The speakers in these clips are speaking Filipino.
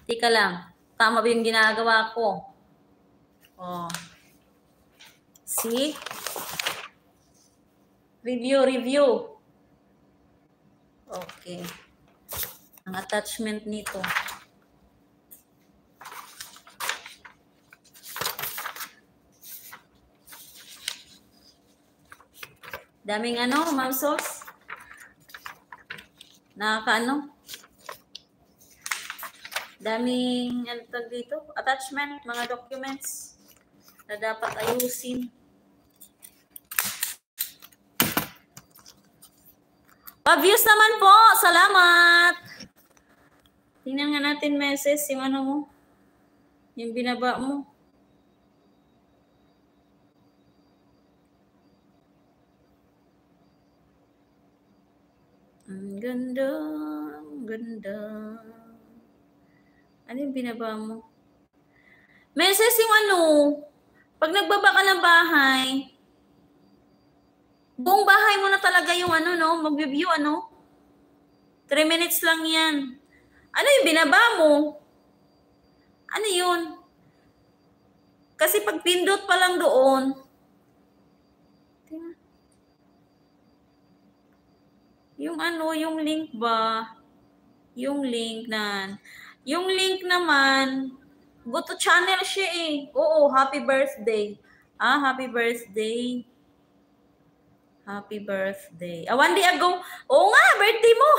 Tika lang. Tama ba yung ginagawa ko? Oh. See? Review. Okay. Ang attachment nito. Daming ma'am sauce. Daming dito, attachment, mga documents na dapat ayusin. Pa-views naman po, salamat. Tingnan nga natin message yung mo, yung binaba mo. Ang ganda, ang ganda. Ano yung binaba mo? Message yung pag nagbaba ka ng bahay, buong bahay mo na talaga yung mag-review 3 minutes lang yan. Ano yung binaba mo? Ano yun? Kasi pag pindot pa lang doon, yung link ba? Yung link naman, go to channel siya eh. Oo, happy birthday. Happy birthday. Happy birthday. 1 day ago. Oo nga, birthday mo.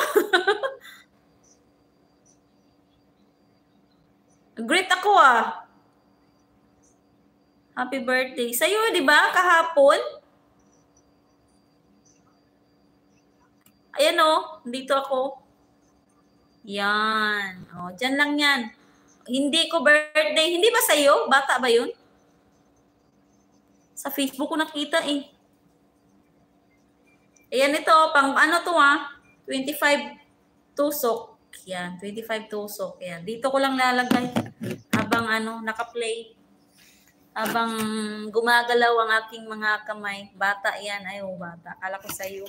Great ako Happy birthday. Sa'yo, di ba? Kahapon. Ayan dito ako. Yan. Dyan lang yan. Hindi ko birthday. Hindi ba sa'yo? Bata ba yun? Sa Facebook ko nakita eh. Ayan ito, pang 25 tusok. Yan, 25 tusok. Yan. Dito ko lang lalagay habang naka-play. Habang gumagalaw ang aking mga kamay. Bata yan. Ay, bata. Akala ko sa'yo.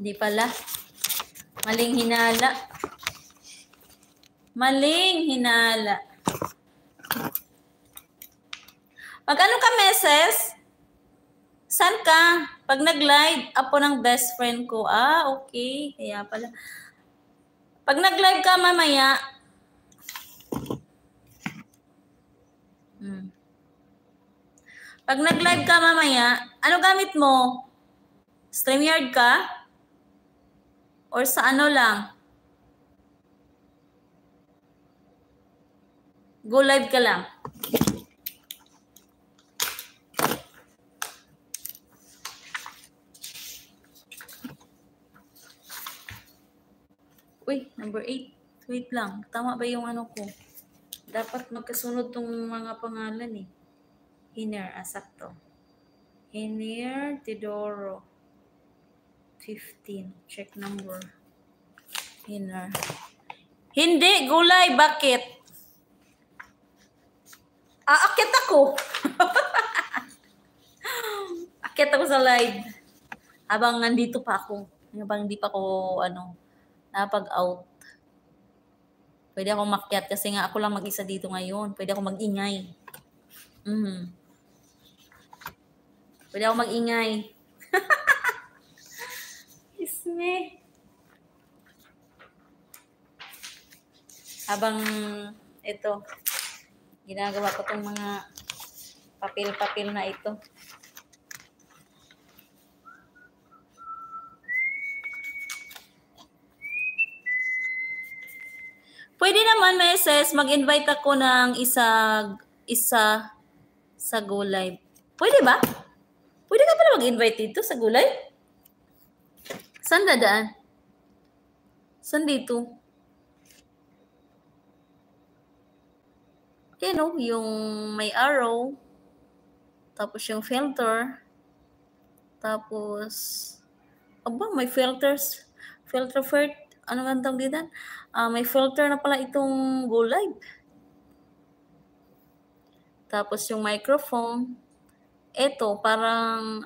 Hindi pala. Maling hinala. Maling hinala. Pag ka, meses? San ka? Pag nag-live, apo ng best friend ko. Okay. Kaya pala. Pag nag-live ka mamaya, pag nag-live ka mamaya, ano gamit mo? StreamYard ka? Or sa lang? Go live ka lang. Uy, number 8. Wait lang. Tama ba yung ko? Dapat magkasunod tong mga pangalan eh. Hiner, sakto. Hiner Tidoro. 15. Check number. Hiner. Hindi, gulay. Bakit? Akit ako. Akit ako sa live. Habang nandito pa ako. Habang hindi pa ako, napag-out. Pwede akong makyat kasi nga ako lang mag-isa dito ngayon. Pwede akong mag-ingay. Pwede akong mag-ingay. Isme. Habang ito, ginagawa ko tong mga papel-papel na ito. Pwede naman, meses, mag-invite ako ng isa sa Go Live. Pwede ba? Pwede ka pala mag-invite dito sa Go Live? Saan dadaan? Saan dito? Yung may arrow. Tapos yung filter. Tapos, may filters. Filter first. Ano nga tawag dito? May filter na pala itong Go Live. Tapos yung microphone. Ito, parang,